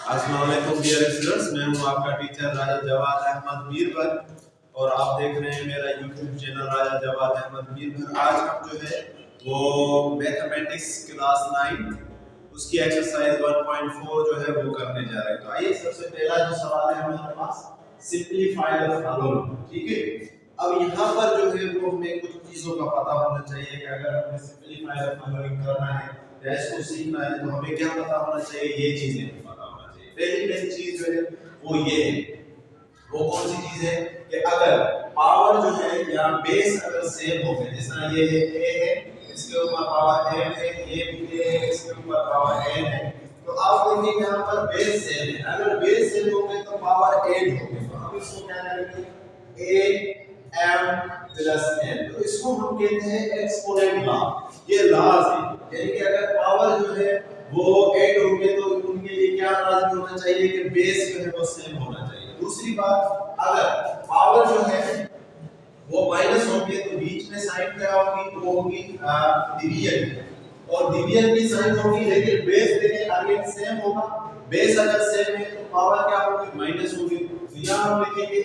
अस्सलाम वालेकुम dear students, मैं हूं आपका टीचर राजा जवाद अहमद बीरबल और आप देख रहे हैं मेरा यूट्यूब चैनल राजा जवाद अहमद बीरबल। आज हम जो है वो मैथमेटिक्स क्लास 9 उसकी एक्सरसाइज 1.4 जो है वो करने जा रहे हैं। तो आइए सबसे पहला जो सवाल है हमारे पास, सिंपलीफाई द फॉलोइंग। ठीक है, अब यहाँ पर जो है वो हमें कुछ चीजों का पता होना चाहिए कि अगर हमें सिंपलीफाई द फॉलोइंग करना है या इसको सीखना है तो हमें क्या पता होना चाहिए, ये चीजें पता होना चाहिए। पहली चीज जो है वो ये है, वो कौन सी चीज है कि अगर पावर जो है या बेस अगर सेम हो गए, जिस तरह ये है a है, इसके ऊपर पावर m है, ये भी a है, इसके ऊपर पावर n है, तो आप देखिए यहाँ पर बेस सेम है। अगर बेस सेम हो गए तो पावर 8 हो गए, तो हम इसको क्या करेंगे a m प्लस n, तो इसको हम कहते हैं एक्सपोनेंट लॉ। ये लॉज है, यानी कि अगर पावर जो है वो 8 होंगे तो उनके लिए क्या लाजमी होना चाहिए कि बेस जो है वो सेम होना चाहिए। दूसरी बात, अगर पावर जो है वो माइनस होंगे तो बीच में साइन क्या होगी, वो होगी डिवीजन, और डिवीजन की साइन होगी, लेकिन बेस देखिए अगेन सेम होगा। बेस अगर सेम है तो पावर क्या होगी, माइनस होगी, तो यहां हम लिखेंगे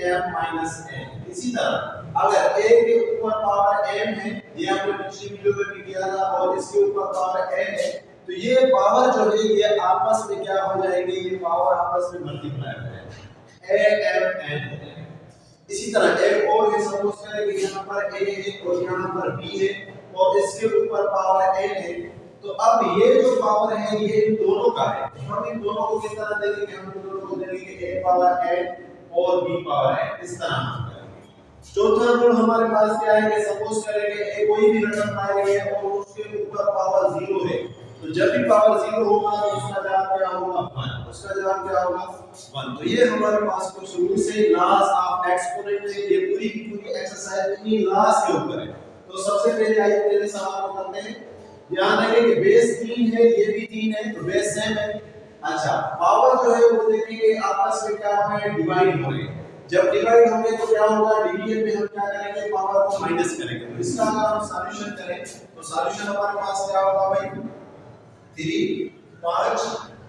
am माइनस n। इसी तरह अगर a के ऊपर पावर m है, ये हमने पिछली वीडियो में भी किया था, और इसके ऊपर पावर n है, तो ये पावर जो है ये आपस में क्या हो जाएंगे, ये पावर आपस में मल्टीप्लाई हो जाएंगे, a m n हो जाएगा। इसी तरह एक और है, सपोज करें कि यहाँ पर a है और यहाँ पर b है और इसके ऊपर पावर n है, तो अब ये जो पावर है ये इन दोनों का है, हम इन दोनों को किस तरह देंगे, हम इन दोनों को देंगे कि a पावर n और b पावर n, इस तरह हम करेंगे। चौथा रूल हमारे पास क्या है कि सपोज करें कि a कोई भी रकम आ रही है और उसके ऊपर पावर 0 है, तो जब भी पावर 0 होगा तो उसका जवाब क्या होगा, 1। उसका जवाब क्या होगा, 1। तो ये हमारे पास कुछ रूल से लॉज ऑफ एक्सपोनेंट है, ये पूरी की पूरी एक्सरसाइज इन्हीं लॉज के ऊपर है। तो सबसे पहले आइए पहले सवाल को करते हैं। ध्यान रखें कि बेस 3 है, ये भी 3 है, तो बेस सेम है। अच्छा, पावर जो है वो देखेंगे आपस में क्या है, डिवाइड हो रहे हैं। जब डिवाइड होंगे तो क्या होगा, डिवीजन में हम क्या करेंगे, पावर को माइनस करेंगे। तो इसका अगर हम सॉल्यूशन करें तो सॉल्यूशन हमारे पास क्या होगा भाई, 3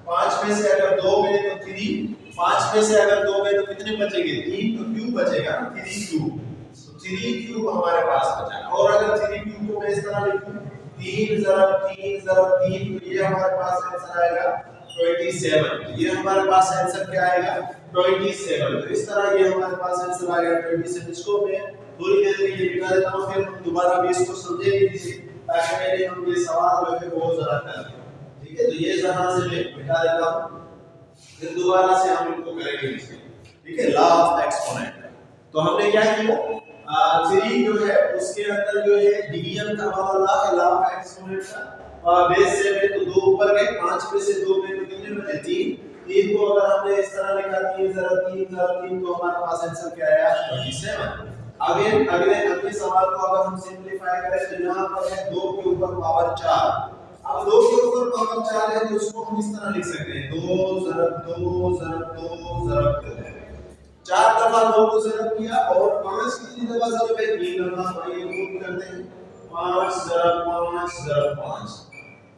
5 में से अगर 2 गए तो 3, 5 में से अगर 2 गए तो कितने बचेंगे, 3, तो क्यूब बचेगा, 3 क्यूब, तो 3 क्यूब हमारे पास बचा। और अगर 3 क्यूब को मैं इस तरह लिखूं, 3 ज़रब 3 ज़रब 3, तो ये हमारे पास आंसर आएगा 27। ये हमारे पास आंसर क्या आएगा, 27। तो इस तरह ये हमारे पास आंसर आएगा 27। इसको मैं थोड़ी देर के लिए मिटा देता हूं, फिर हम दोबारा भी इसको समझेंगे इसे, ताकि पहले हम ये सवाल जो है वो जरा कर लें। ठीक है, तो ये जहां से मैं मिटा देता हूं, फिर दोबारा से हम इनको करेंगे इसे। ठीक है, लॉ ऑफ एक्सपोनेंट। तो हमने क्या किया, 3 जो है उसके अंदर जो है डिवीजन का हमारा लॉ है, लॉ ऑफ एक्सपोनेंट का। बेस से में तो 2 ऊपर गए, 5 में से 2 गए तो कितने बचे, 3। 3 को अगर हमने इस तरह लिखा 3 ज़रा 3 ज़रा 3, तो हमारे पास आंसर क्या आया, 27। अगले सवाल को अगर हम सिंपलीफाई करें तो यहां पर है 2 के ऊपर पावर 4। अब 2 के ऊपर पावर 4 है तो उसको हम इस तरह लिख सकते हैं, 2 ज़रब 2 ज़रब 2 ज़रब 2। 4 दफा 2 को ज़रब किया, और 5 कितनी दफा ज़रब है, 3 दफा। आइए प्रूव करते हैं, 5 ज़रब 5 ज़रब 5,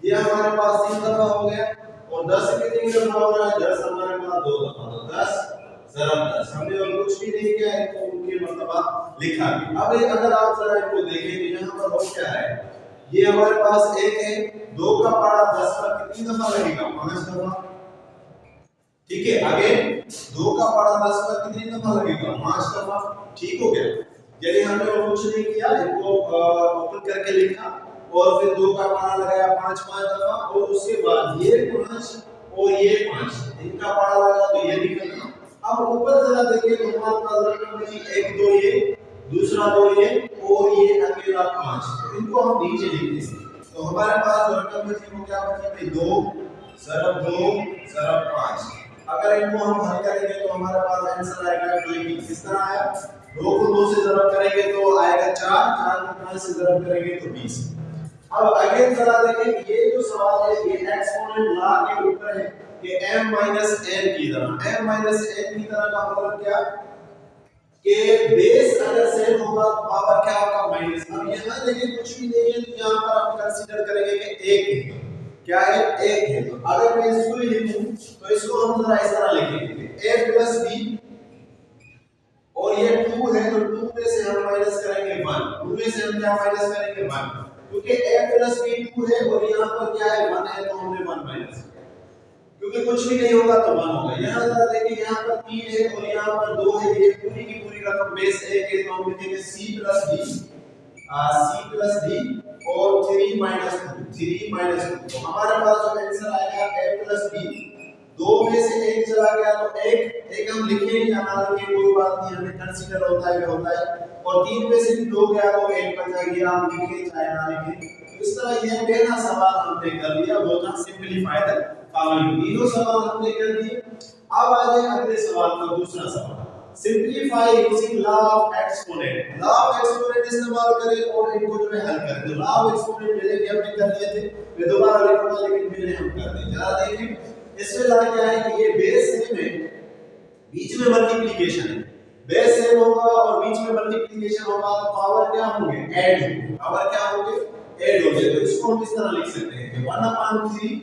ये हमारे पास 3 दफा हो गया। और 10 कितनी दफा हो रहा है, 10 हमारे पास 2 दफा, तो 10 ज़रब 10। हमने और कुछ भी नहीं किया है, तो उनके मतलब लिखा भी। अब अगर आप जरा इनको देखें तो यहाँ पर हो क्या है, ये हमारे पास 1 है, 2 का पारा 10 पर कितनी दफा लगेगा, 5 दफा। ठीक है, आगे 2 का पारा 10 पर कितनी दफा लगेगा, 5 दफा। ठीक हो गया, यानी हमने और कुछ नहीं किया, इनको ओपन करके लिखा और फिर 2 का पारा लगाया 5 दफा, और उसके बाद ये 5 और ये 5, इनका पारा लगा तो ये निकला। अब ऊपर जरा देखिए तो हमारे पास रकम बची 1 2 ये, दूसरा 2 ये, और ये अकेला 5, तो इनको हम नीचे लिख देंगे। तो हमारे पास रकम बची वो क्या बची भाई, 2 ज़रब 2 ज़रब 5। अगर इनको हम हल करेंगे तो हमारे पास आंसर आएगा 20। किस तरह आया, 2 को 2 से ज़रब करेंगे तो आएगा 4, 4 को 5 से ज़रब करेंगे तो 20। अब अगेन जरा देखें, ये जो सवाल है ये एक्सपोनेंट लॉ के ऊपर है कि m n की तरह। m n की तरह का मतलब क्या, कि बेस अगर सेम होगा तो पावर क्या होगा, माइनस। अब यहाँ देखिए कुछ भी नहीं है, तो यहाँ पर हम कंसीडर करेंगे कि 1 है। क्या है, एक है। तो अगर मैं इसको लिखूं तो इसको हम जरा इस तरह लिखेंगे, a प्लस b, और ये 2 है तो 2 में से हम माइनस करेंगे 1, 2 में से हम क्या माइनस करेंगे 1, क्योंकि a प्लस b 2 है और यहाँ पर क्या है 1 है, तो हमने 1 माइनस किया, क्योंकि कुछ भी नहीं होगा तो 1 होगा। यहाँ जरा देखिए, यहाँ पर 3 है और यहाँ पर 2 है, ये पूरी की पूरी रकम बेस 1 है, तो हम लिखेंगे c प्लस d और 3 माइनस 2, तो हमारे पास जो आंसर आएगा a प्लस b, 2 में से 1 चला गया तो 1 हम लिखेंगे, हमारा के कोई बात नहीं, हमें कंसीडर होता है, और 3 में से भी 2 गया तो 1 बचा गया, हम लिखे चाहे ना लिखे। इस तरह ये पहला सवाल हमने कर लिया, वो था सिंपलीफाई द फॉलोइंग। तीनों सवाल हमने कर दिए। अब आ जाए अगले सवाल का दूसरा सवाल, simplify using law of exponent. Law of exponent इस्तेमाल करें और इनको जो है हल करें। तो लॉ ऑफ एक्सपोनेंट पहले भी हमने कर लिए थे, मैं दोबारा लिखूंगा लेकिन पहले हम कर दें। जरा देखें इसमें ला क्या है कि ये बेस सेम है, बीच में मल्टीप्लिकेशन है, बेस सेम होगा और बीच में मल्टीप्लिकेशन होगा तो पावर क्या होंगे, ऐड होंगे। पावर क्या होंगे, ऐड होंगे। तो इसको हम इस तरह लिख सकते हैं कि 1/3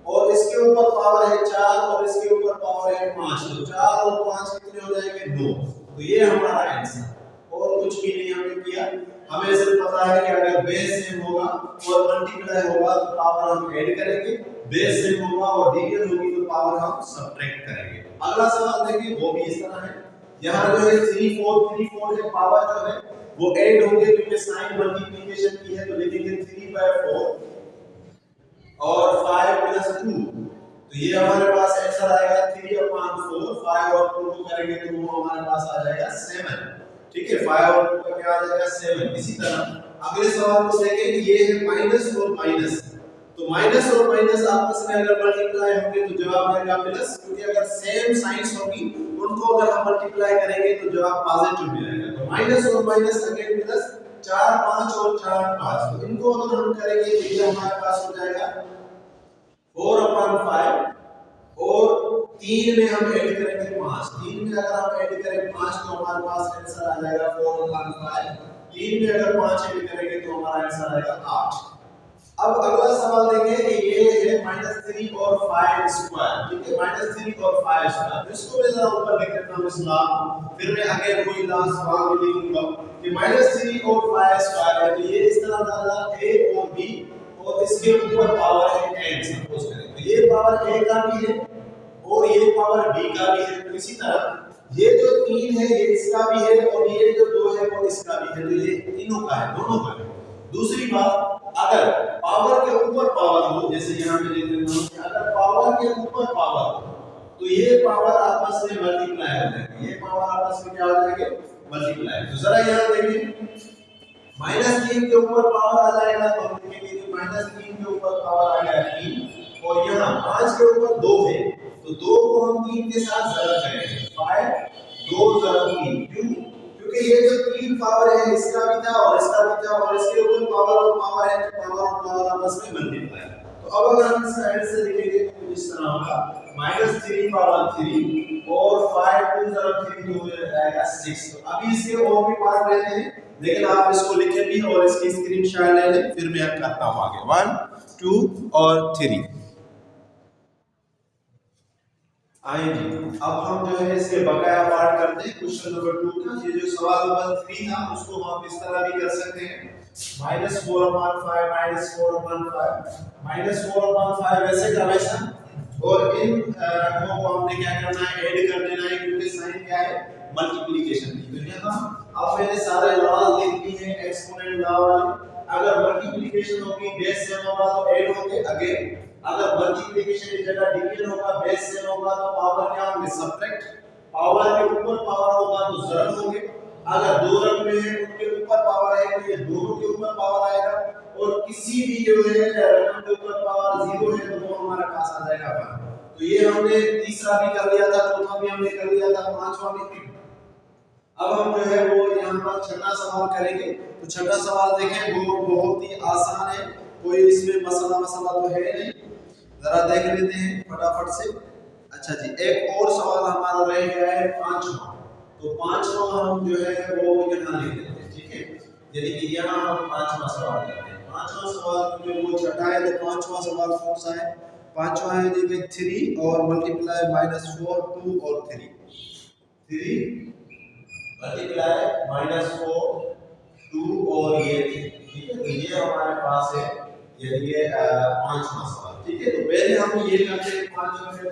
और इसके ऊपर पावर है 4 और इसके ऊपर पावर है 5, तो 4 और 5 कितने हो जाएंगे, 9। तो ये हमारा आंसर, और कुछ भी नहीं हमने किया। हमें सिर्फ पता है कि अगर बेस सेम होगा और मल्टीप्लाई होगा तो पावर हम ऐड करेंगे, बेस सेम होगा और डिवीजन होगी तो पावर हम सब्ट्रैक्ट करेंगे। अगला सवाल देखिए, वो भी इस तरह है। यहाँ जो है 3 4 है, पावर जो है वो ऐड होंगे क्योंकि साइन मल्टीप्लिकेशन की है, तो लिखेंगे 3/4 और 5 + 2, तो ये हमारे पास आंसर आएगा 3/4। 5 और 2 को करेंगे तो वो हमारे पास आ जाएगा 7। ठीक है, 5 और 2 का क्या आ जाएगा 7। इसी तरह अगले सवाल को देखें कि ये है माइनस और माइनस, तो माइनस और माइनस आपस में अगर मल्टीप्लाई होंगे तो जवाब आएगा प्लस, क्योंकि अगर सेम साइंस होगी उनको अगर हम मल्टीप्लाई करेंगे तो जवाब पॉजिटिव में आएगा। तो माइनस और माइनस अगेन प्लस, 4 5 और 4 5, तो इनको अगर हम करेंगे तो ये हमारे पास हो जाएगा 4/5 और 3 में हम ऐड करेंगे 5, 3 में अगर हम ऐड करें 5 तो हमारे पास आंसर आ जाएगा 4/5, 3 में अगर 5 ऐड करेंगे तो हमारा आंसर आएगा 8। अब अगला सवाल देखें कि ये है -3 और 5 स्क्वायर। ठीक है, -3 और 5 स्क्वायर, इसको मैं जरा ऊपर लिख देता हूं इस लॉ, फिर मैं आगे कोई लॉ सवाल में लिखूंगा कि -3 और 5 स्क्वायर है, तो ये इस तरह डाला a और b और इसके ऊपर पावर है n, सपोज करें तो ये पावर a का भी है और ये पावर b का भी है। तो इसी तरह ये जो 3 है ये इसका भी है और ये जो 2 है वो इसका भी है, तो ये तीनों का है, दोनों का है। दूसरी बात, अगर पावर के ऊपर पावर हो, जैसे यहाँ पे लिख देता हूं कि अगर पावर के ऊपर पावर हो तो ये पावर आपस में मल्टीप्लाई हो जाएगी, ये पावर आपस में क्या हो जाएंगे, मल्टीप्लाई। तो जरा यहाँ देखिए, -3 के ऊपर पावर आ जाएगा तो हम लिखेंगे कि -3 के ऊपर पावर आ गया 3, और यहाँ 5 के ऊपर 2 है तो 2 को हम 3 के साथ ज़रब करेंगे, 5 2 ज़रब 3, क्यों, क्योंकि ये जो 3 पावर है इसका भी था और इसका भी था और इसके ऊपर पावर और पावर है तो पावर और पावर आपस में मल्टीप्लाई। तो अब अगर हम इसका आंसर लिखेंगे तो इस तरह होगा -3/3 और 5 2 ज़रब 3 तो हो जाएगा 6। तो अभी इसके और भी पार्ट लेते हैं, लेकिन आप इसको लिखें भी और इसकी स्क्रीनशॉट ले लें, फिर मैं करता हूं आगे 1 2 और 3। आइए अब हम जो है इसके बकाया पार्ट करते हैं। क्वेश्चन नंबर 2 का ये जो सवाल नंबर 3 था उसको हम इस तरह भी कर सकते हैं, -4/5 -4/5 वैसे का वैसा, और इन को हमने क्या करना है, ऐड कर देना है, क्योंकि साइन क्या है, मल्टीप्लिकेशन की। तो यहाँ अब मैंने सारे लॉज लिख दिए हैं एक्सपोनेंट लॉ वाले। अगर मल्टीप्लिकेशन होगी बेस सेम होगा तो ऐड होंगे अगेन, अगर मल्टीप्लिकेशन की जगह डिवीजन होगा बेस सेम होगा तो पावर क्या होंगे, सब्ट्रैक्ट। पावर के ऊपर पावर होगा तो ज़रब होंगे, अगर दो रकमें हैं उनके ऊपर पावर है तो ये दोनों के ऊपर पावर आएगा, और किसी भी जो है रकम के ऊपर पावर 0 है तो वो हमारे पास आ जाएगा 1। तो ये हमने तीसरा भी कर लिया था, चौथा भी हमने कर लिया था, पांचवा भी। अब हम जो है वो यहाँ पर छठा सवाल करेंगे। तो छठा सवाल देखें, वो बहुत ही आसान है, कोई इसमें मसला तो है नहीं, जरा देख लेते हैं फटाफट से। अच्छा जी, एक और सवाल हमारा रह गया है पांचवा, तो पांचवा हम जो है वो यहाँ लिख देते हैं। ठीक है, यानी कि यहाँ हम पांचवा सवाल करते हैं। पांचवा सवाल क्योंकि वो छठा है तो पांचवा सवाल कौन सा है? पांचवा है देखिए 3 और मल्टीप्लाई -4 2 और 3 मल्टीप्लाई -4 2 और ये 3। ठीक है, तो ये हमारे पास है ये पांचवा सवाल। ठीक है, तो पहले हम ये करते हैं पांचवा में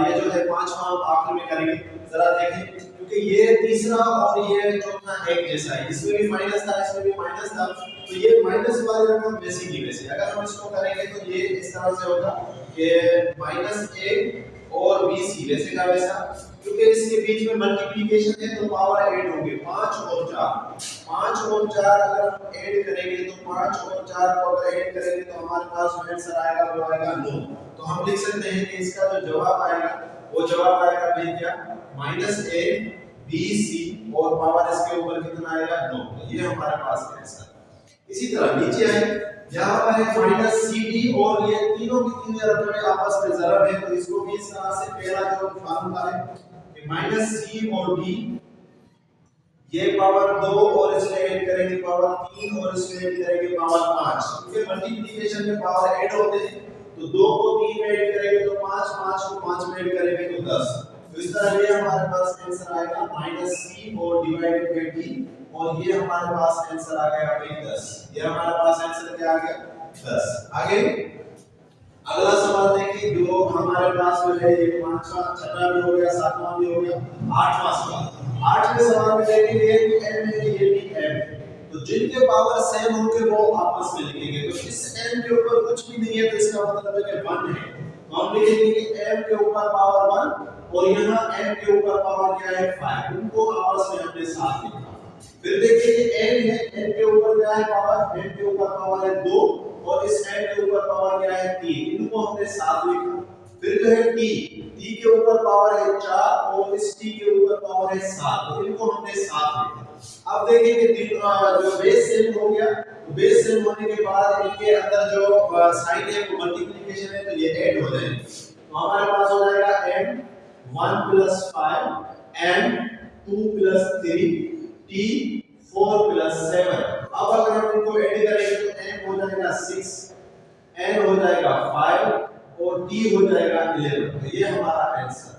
ये जो है पांचवा हम आखिर में करेंगे। जरा देखें क्योंकि ये तीसरा और ये चौथा एक जैसा है, इसमें भी माइनस था इसमें भी माइनस था, तो ये माइनस वाली रकम वैसी की वैसी। अगर हम इसको करेंगे तो ये इस तरह से होगा कि -1 और BC वैसे का वैसा, क्योंकि इसके बीच में मल्टीप्लिकेशन है तो पावर ऐड होंगे 5 और 4 अगर हम ऐड करेंगे तो 5 और 4 को अगर ऐड करेंगे तो हमारे पास जो आंसर आएगा वो आएगा 9। तो हम लिख सकते हैं कि इसका जो जवाब आएगा वो जवाब आएगा भाई क्या -1 BC और पावर इसके ऊपर कितना आएगा 9। तो ये हमारे पास आंसर। इसी तरह नीचे है यहाँ पर है -CD और ये तीनों की तीनों रकमें आपस में ज़रब है, तो इसको भी इस तरह से पहला जो फार्मूला है कि -C और D ये पावर 2 और इसमें ऐड करेंगे पावर 3 और इसमें ऐड करेंगे पावर 5, क्योंकि मल्टीप्लिकेशन में पावर ऐड होते हैं तो 2 को 3 में ऐड करेंगे तो 5, 5 को 5 में ऐड करेंगे तो 10। तो इस तरह ये हमारे पास आंसर आएगा -C और डिवाइडेड बाय D और ये हमारे पास आंसर आ गया भाई 10। ये हमारे पास आंसर क्या आ गया 10। आगे अगला सवाल देखिए जो हमारे पास जो है ये पांचवा छठा भी हो गया सातवां भी हो गया आठवां सवाल। आठवें सवाल में देखेंगे कि m है ये भी m है, तो जिनके पावर सेम होंगे वो आपस में लिखेंगे। तो इस m के ऊपर कुछ भी नहीं है तो इसका मतलब है कि 1 है, तो हम लिखेंगे कि m के ऊपर पावर 1 और यहाँ m के ऊपर पावर क्या है 5, उनको आपस में हमने साथ लिखा। फिर देखिए ये n है, n के ऊपर क्या है पावर, n के ऊपर पावर है 2 और इस n के ऊपर पावर क्या है 3, इनको हमने साथ लिखा। फिर जो है t के ऊपर पावर है 4 और इस t के ऊपर पावर है 7, तो इनको हमने साथ लिखा। अब देखेंगे जो बेस सेम हो गया, तो बेस सेम होने के बाद इनके अंदर जो साइन है वो मल्टीप्लिकेशन है तो ये ऐड हो जाएंगे। तो हमारे पास हो जाएगा m 1 + 5 m 2 + 3 t 4 + 7। अब अगर हम इनको ऐड करेंगे तो m हो जाएगा 6, n हो जाएगा 5 और t हो जाएगा 11। तो ये हमारा आंसर।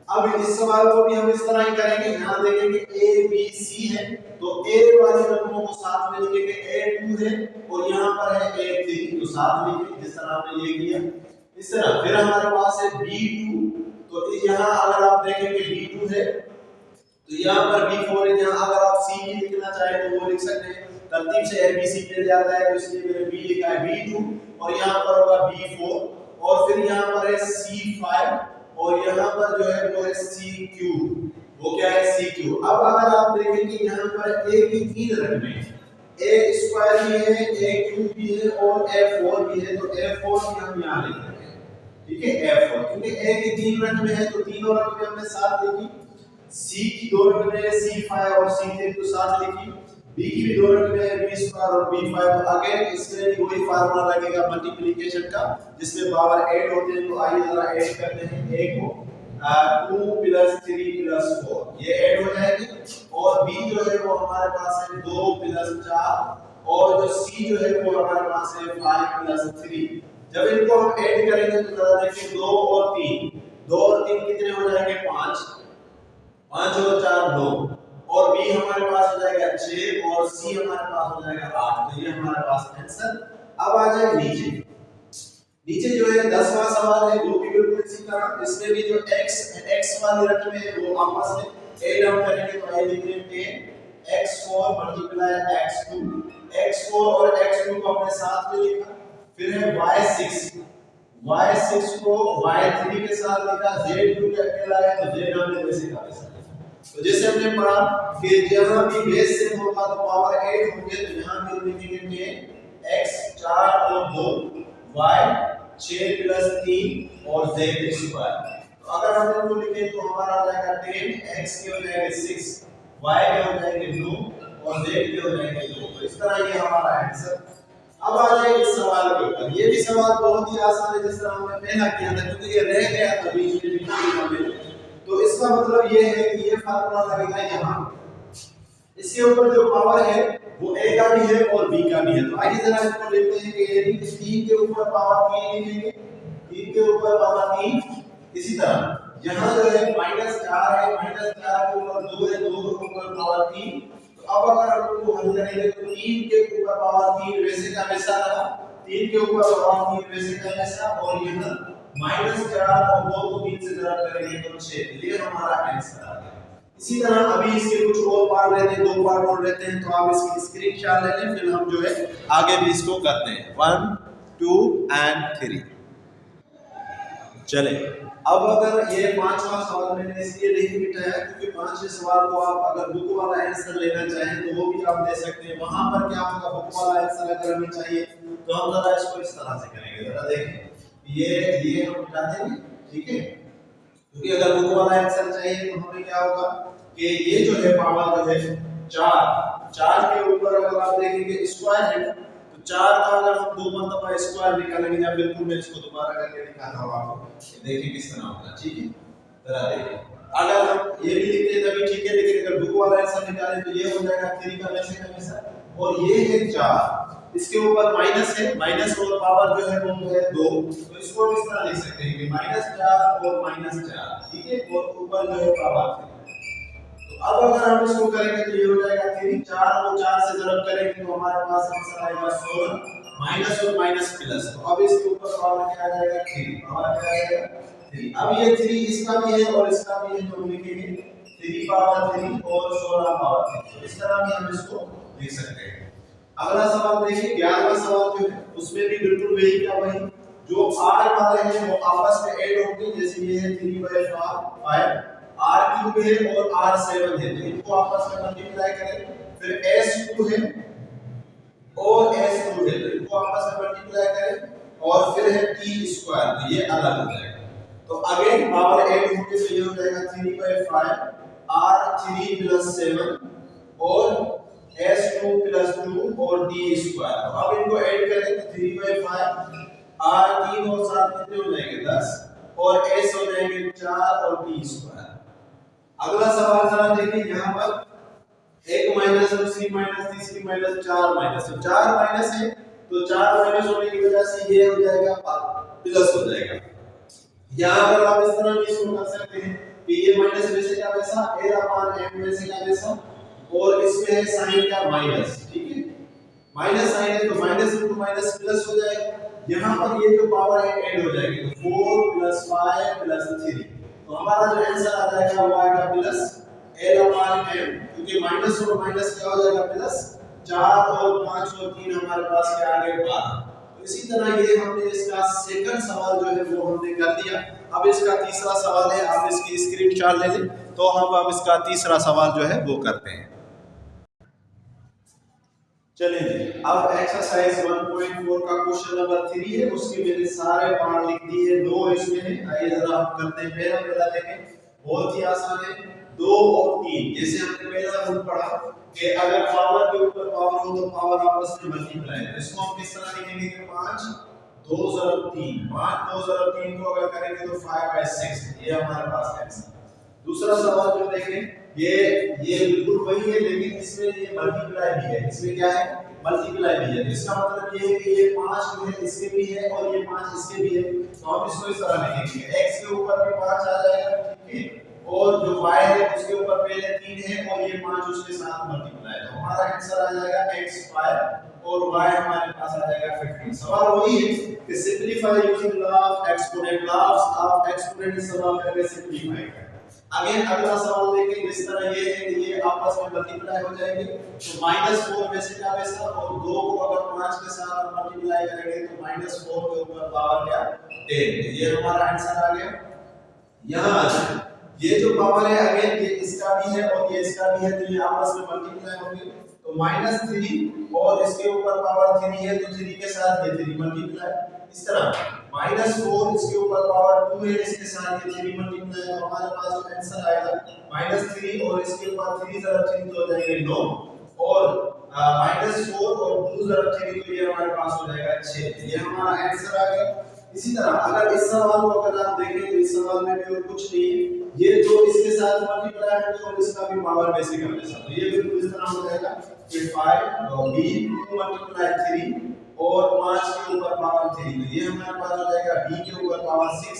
अब इस सवाल को भी हम इस तरह ही करेंगे। यहाँ देखेंगे a b c है तो a वाली रकमों को साथ में लिखेंगे, a2 है और यहाँ पर है a3 तो साथ लिखेंगे जिस तरह हमने ये किया। इस तरह फिर हमारे पास है b2, तो यहाँ अगर आप देखेंगे b2 है तो यहाँ पर b4 है, यहाँ अगर आप c भी लिखना चाहें तो वो लिख सकते हैं, तरतीब से a b c पे जाता है तो इसलिए मैंने b लिखा है b2 और यहाँ पर होगा b4 और फिर यहाँ पर है c5 और यहाँ पर जो है वो है c3, वो क्या है c3। अब अगर आप देखेंगे यहाँ पर a की 3 रकमें a² भी है, a³ भी है और a4 भी है, तो a4 भी हम यहाँ लिख रहे हैं। ठीक है a4 क्योंकि a की 3 रकमें है तो तीनों रकमें हमने साथ लिखी, c की 2 रकमें है c5 और c3 तो साथ लिखी, b की भी 2 रकमें है b² और b5। तो अगेन इसमें भी वही फार्मूला लगेगा मल्टीप्लिकेशन का जिसमें पावर ऐड होते हैं। तो आइए जरा ऐड करते हैं, a को 2 + 3 + 4 ये ऐड हो जाएगी और b जो है वो हमारे पास है 2 + 4 और जो c जो है वो हमारे पास है 5 + 3। जब इनको हम ऐड करेंगे तो जरा देखिए 2 और 3 कितने हो जाएंगे 5 और 4 9 और b हमारे पास हो जाएगा 6 और c हमारे पास हो जाएगा 8। तो ये हमारे पास आंसर। अब आ जाए नीचे जो है 10वां सवाल है जो भी बिल्कुल इसी तरह, इसमें भी जो x वाली रकमें है वो आपस में ऐड हम करेंगे। तो आइए लिखते हैं 10 x4 × x2 और x2 को हमने साथ में लिखा। फिर है y6 को y3 के साथ लिखा, z2 के अकेला है तो z हमने वैसे का वैसा। तो जैसे हमने पढ़ा कि जहां भी बेस सेम होगा तो पावर ऐड होंगे, तो यहां भी लिखेंगे x 4 और 2 y 6 + 3 और z²। तो अगर हम इनको लिखें तो हमारा आ जाएगा 10, x के हो जाएंगे 6, y के हो जाएंगे 2 और z के हो जाएंगे 2। तो इस तरह ये हमारा आंसर। अब आ जाए इस सवाल के ऊपर। ये भी सवाल बहुत ही आसान है जिस तरह हमने पहला किया था, क्योंकि ये रह गया था बीच में। तो इसका मतलब ये है कि ये फार्मूला लगेगा यहाँ, इसके ऊपर जो पावर है वो a का भी है और b का भी है। तो आइए जरा इसको लिखते हैं कि यदि 3 के ऊपर पावर 3 लिखेंगे, 3 के ऊपर पावर 3। इसी तरह यहाँ जो है -4 है, -4 के ऊपर 2 है, 2 के ऊपर पावर 3। तो अब अगर हम लोग हल करेंगे तो 3 के ऊपर पावर 3 वैसे का वैसा रहा, 3 के ऊपर पावर 3 वैसे का वैसा, और यहाँ -4 और 2 को 3 से गुणा करेंगे तो 6। ये हमारा आंसर आ गया। इसी तरह अभी इसके कुछ और पार्ट रहते हैं, 2 पार्ट और रहते हैं, तो आप इसकी स्क्रीनशॉट ले लें, फिर हम जो है आगे भी इसको करते हैं। 1 2 एंड 3। चले अब अगर ये पांचवा सवाल मैंने इसलिए नहीं मिटाया क्योंकि पांचवें सवाल को आप अगर बुक वाला आंसर लेना चाहें तो वो भी आप दे सकते हैं। वहां पर क्या होगा, बुक वाला आंसर अगर हमें चाहिए तो हम जरा इसको इस तरह से करेंगे। जरा देखें, ये हम मिटा देंगे, ठीक है, क्योंकि अगर बुक वाला आंसर चाहिए तो हमें क्या होगा कि ये जो है पावर जो है 4 के ऊपर अगर आप देखेंगे स्क्वायर है, तो 4 का अगर हम 2 मरतबा स्क्वायर निकालेंगे, या बिल्कुल मैं इसको दोबारा करके दिखाता हूं आपको, देखिए किस तरह होगा, ठीक है। जरा देखिए, अगर हम ये भी लिखते हैं तभी ठीक है, लेकिन अगर बुक वाला आंसर निकालें तो ये हो जाएगा 3 का वैसे का वैसा, और ये है 4, इसके ऊपर माइनस है, माइनस और पावर जो है वो है 2, तो इसको इस तरह लिख सकते हैं कि -4 और -4, ठीक है, और ऊपर जो है पावर 3। अब अगर हम इसको करेंगे तो ये हो जाएगा 3, 4 को 4 से जब करेंगे तो हमारे पास आंसर आएगा 16, माइनस और माइनस प्लस। तो अब इसके ऊपर पावर क्या आ जाएगा 3, पावर क्या आ जाएगा 3। अब ये 3 इसका भी है और इसका भी है, तो हम लिखेंगे 3 पावर 3 और 16 पावर 3। तो इस तरह भी हम इसको लिख सकते हैं। अगला सवाल देखिए, 11वां सवाल जो है उसमें भी बिल्कुल वही का वही, जो r वाले हैं वो आपस में ऐड होंगे, जैसे ये है 3/5 r क्यूब है और r7 है, तो इनको आपस में मल्टीप्लाई करें, फिर s2 है और s2 है, तो इनको आपस में मल्टीप्लाई करें, और फिर है t², तो ये अलग हो जाएगा। तो अगेन पावर ऐड होके तो ये हो जाएगा 3/5 r3 + 7 और s2 + 2 और t²। तो अब इनको ऐड करें तो 3/5 r3 और 7 कितने हो जाएंगे 10, और s हो जाएंगे 4 और t²। अगला सवाल जरा देखिए, यहाँ पर एक माइनस, दूसरी माइनस, तीसरी माइनस, 4 माइनस, तो 4 माइनस है, तो 4 माइनस होने की वजह से ये हो जाएगा प्लस हो जाएगा। यहाँ पर आप इस तरह भी इसको कर सकते हैं कि ये माइनस वैसे का वैसा, a/m वैसे का वैसा, और इसमें है साइन का माइनस, ठीक है, माइनस साइन है तो माइनस इनटू माइनस प्लस हो जाएगा। यहाँ पर ये जो पावर है ऐड हो जाएगी, तो 4 + 5 + 3, तो हमारा जो आंसर आ जाएगा वो आएगा प्लस l/m, क्योंकि माइनस और माइनस क्या हो जाएगा प्लस, 4 और 5 और 3 हमारे पास क्या आ गए 12। तो इसी तरह ये हमने इसका सेकंड सवाल जो है वो हमने कर दिया। अब इसका तीसरा सवाल है, आप इसकी स्क्रीनशॉट ले लें, तो हम अब इसका तीसरा सवाल जो है वो करते हैं। चलिए अब एक्सरसाइज 1.4 का क्वेश्चन नंबर 3 है, उसके मैंने सारे पार्ट लिख दिए, 2 इसमें है। आइए जरा हम करते हैं। पहला देखें, बहुत ही आसान है, 2 और 3, जैसे हमने पहला रूल पढ़ा कि अगर पावर के ऊपर पावर हो तो पावर आपस में मल्टीप्लाई है। इसको हम किस तरह लिखेंगे कि 5 2 + 3, 5 2 + 3 को अगर करेंगे तो 5/6, ये हमारे पास आंसर। दूसरा सवाल जो देखें, ये बिल्कुल वही है, लेकिन इसमें ये मल्टीप्लाई भी है, इसमें क्या है मल्टीप्लाई भी है। इसका मतलब ये है कि ये 5 जो है इसके भी है और ये 5 इसके भी है, तो हम इसको इस तरह लिखेंगे, x के ऊपर भी 5 आ जाएगा, ठीक है, और जो y है उसके ऊपर पहले 3 है और ये 5 उसके साथ मल्टीप्लाई, तो हमारा आंसर आ जाएगा x² और y हमारे पास आ जाएगा 15। सवाल वही है कि simplify using law of exponent, law of exponent इस्तेमाल करके सिंपलीफाई करें। अगेन अगला सवाल देखें, जिस तरह ये है कि ये आपस में मल्टीप्लाई हो जाएंगे, तो -4 वैसे का वैसा, और 2 को अगर 5 के साथ मल्टीप्लाई करेंगे तो -4 के ऊपर पावर क्या 10, ये हमारा आंसर आ गया। यहाँ ये जो पावर है अगेन ये इसका भी है और ये इसका भी है, तो ये आपस में मल्टीप्लाई होंगे, तो -3 और इसके ऊपर पावर 3 है, तो 3 के साथ ये 3 मल्टीप्लाई, इस तरह -4 इसके ऊपर पावर 2 है, इसके साथ ये 3 मल्टीप्लाई, तो हमारे पास जो आंसर आएगा -3 और इसके ऊपर 3 ज़रा 3 तो हो जाएंगे 9, और -4 और 2 ज़रा 3 तो ये हमारे पास हो जाएगा 6, ये हमारा आंसर आ गया। इसी तरह अगर इस सवाल को अगर आप देखें तो इस सवाल में भी और कुछ नहीं है, ये जो इसके साथ मल्टीप्लाई है और इसका भी पावर बेसिक हमेशा, तो ये बिल्कुल इस तरह हो जाएगा कि 5 और b 2 मल्टीप्लाई 3 और 5 के ऊपर पावर 3, तो ये हमारे पास हो जाएगा b के ऊपर पावर 6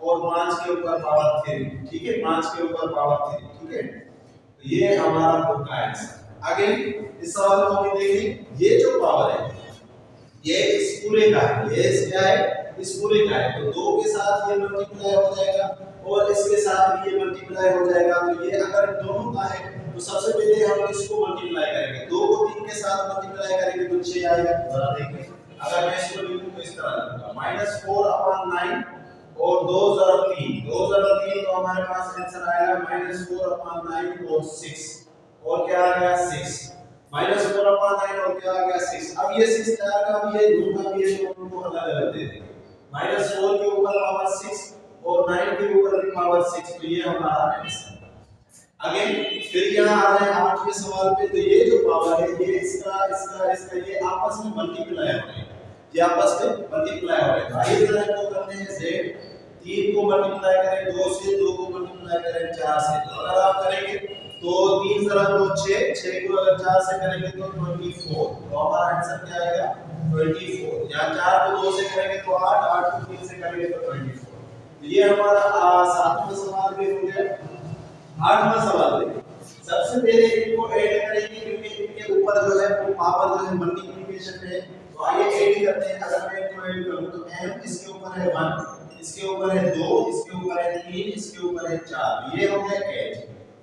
और 5 के ऊपर पावर 3, ठीक है, 5 के ऊपर पावर 3, ठीक है। तो ये हमारा बुक का आंसर। आगे इस सवाल को हम देखें, ये जो पावर है ये इस पूरे का है, ये क्या है, इस पूरे का है, तो 2 के साथ ये मल्टीप्लाई हो जाएगा और इसके साथ भी ये मल्टीप्लाई हो जाएगा, तो ये अगर दोनों का है तो सबसे पहले हम इसको मल्टीप्लाई करेंगे, 2 को 3 के साथ मल्टीप्लाई करेंगे तो 6 आएगा। जरा देखिए, अगर मैं इसको लिखूं तो इस तरह लिखूंगा -4/9 और 2 ज़रब 3 तो हमारे पास आंसर आएगा -4/9 और 6 और क्या आ गया 6, -4/9 और क्या आ गया 6। अब ये 6 4 का भी है 2 का भी है, तो उनको अलग अलग दे देंगे, -4 के ऊपर पावर 6 और 9 के ऊपर भी पावर 6, तो ये हमारा आंसर। अगेन फिर यहाँ आ रहे हैं 8वें सवाल पे, तो ये जो पावर है ये इसका ये आपस में मल्टीप्लाई हो रहे हैं, ये आपस में मल्टीप्लाई हो रहे हैं। आइए जरा इनको करते हैं z, 3 को मल्टीप्लाई करें 2 से, 2 को मल्टीप्लाई करें 4 से, तो अगर आप करेंगे तो 3 × 2 6 को अगर 4 से करेंगे तो 24, तो हमारा आंसर क्या आएगा 24। यहाँ 4 को 2 से करेंगे तो 8, 8 को 3 से करेंगे तो 24। तो ये हमारा 7वां सवाल भी हो गया। 8वां सवाल है, सबसे पहले इनको ऐड करेंगे क्योंकि इनके ऊपर जो है वो पावर जो है मल्टीप्लिकेशन है, तो आइए ऐड करते हैं। अगर मैं इनको ऐड करूं तो m इसके ऊपर है 1, इसके ऊपर है 2, इसके ऊपर है 3, इसके ऊपर है 4, ये हो गया 8।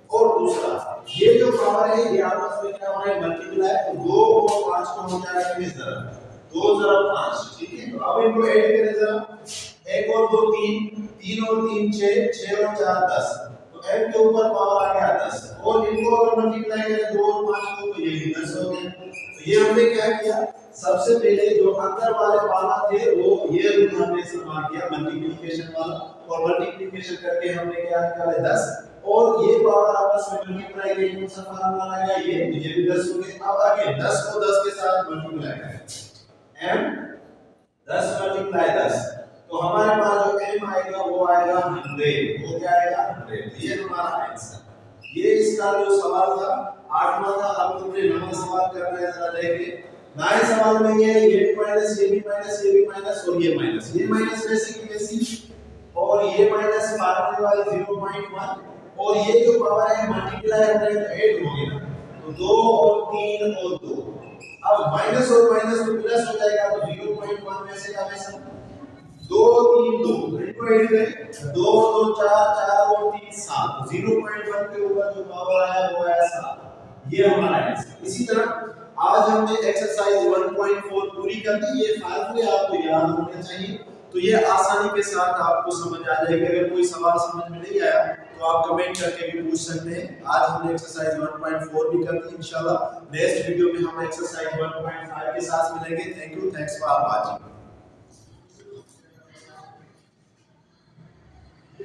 और दूसरा ये जो पावर है ये आपस में क्या हो रहा है मल्टीप्लाई, तो 2 और 5 को हो जाएगा किस तरह 2 × 5, ठीक है। तो अब इनको ऐड करें जरा, 1 और 2 3, 3 और 3 6, 6 और 4 10, तो m के ऊपर पावर आ गया 10 और इनको अगर मल्टीप्लाई करें 2 और 5 को तो ये भी 10 हो गया। तो ये हमने क्या किया, सबसे पहले जो अंदर वाले पावर थे वो ये रूल हमने इस्तेमाल किया मल्टीप्लिकेशन वाला, और मल्टीप्लिकेशन करके हमने क्या निकाले 10, और ये पावर आपस में मल्टीप्लाई के कौन सा फार्मूला आएगा ये भी 10 हो गए। अब आगे 10 को 10 के साथ मल्टीप्लाई करें, m 10 × 10, तो हमारे पास जो m आएगा वो आएगा 100, वो क्या आएगा 100, ये हमारा आंसर। ये इसका जो सवाल था 8वां था। अब तुमने 9वां सवाल कर रहे हैं, जरा देखिए 9वें सवाल में ये माइनस ये भी माइनस ये भी माइनस और ये माइनस वैसे की वैसी, और ये माइनस फार्मूले वाले 0.1, और ये जो पावर है मल्टीप्लाई हो रहा है 8 हो गया, तो 2 और 3 और 2, अब माइनस और माइनस तो प्लस हो जाएगा, तो 0.1 वैसे का वैसा 2 3 2 इनको ऐड करें 2 2 4 4 और 3 7, 0.1 के ऊपर जो पावर आया वो आया 7, ये हमारा आंसर। इसी तरह आज हमने एक्सरसाइज 1.4 पूरी कर दी। ये फार्मूले आपको याद होने चाहिए, तो ये आसानी के साथ आपको समझ आ जाएगा। अगर कोई सवाल समझ में नहीं आया तो आप कमेंट करके भी पूछ सकते हैं। आज हमने एक्सरसाइज 1.4 भी कर दी। इंशाल्लाह नेक्स्ट वीडियो में हम एक्सरसाइज 1.5 के साथ मिलेंगे। Thank you, thanks for watching.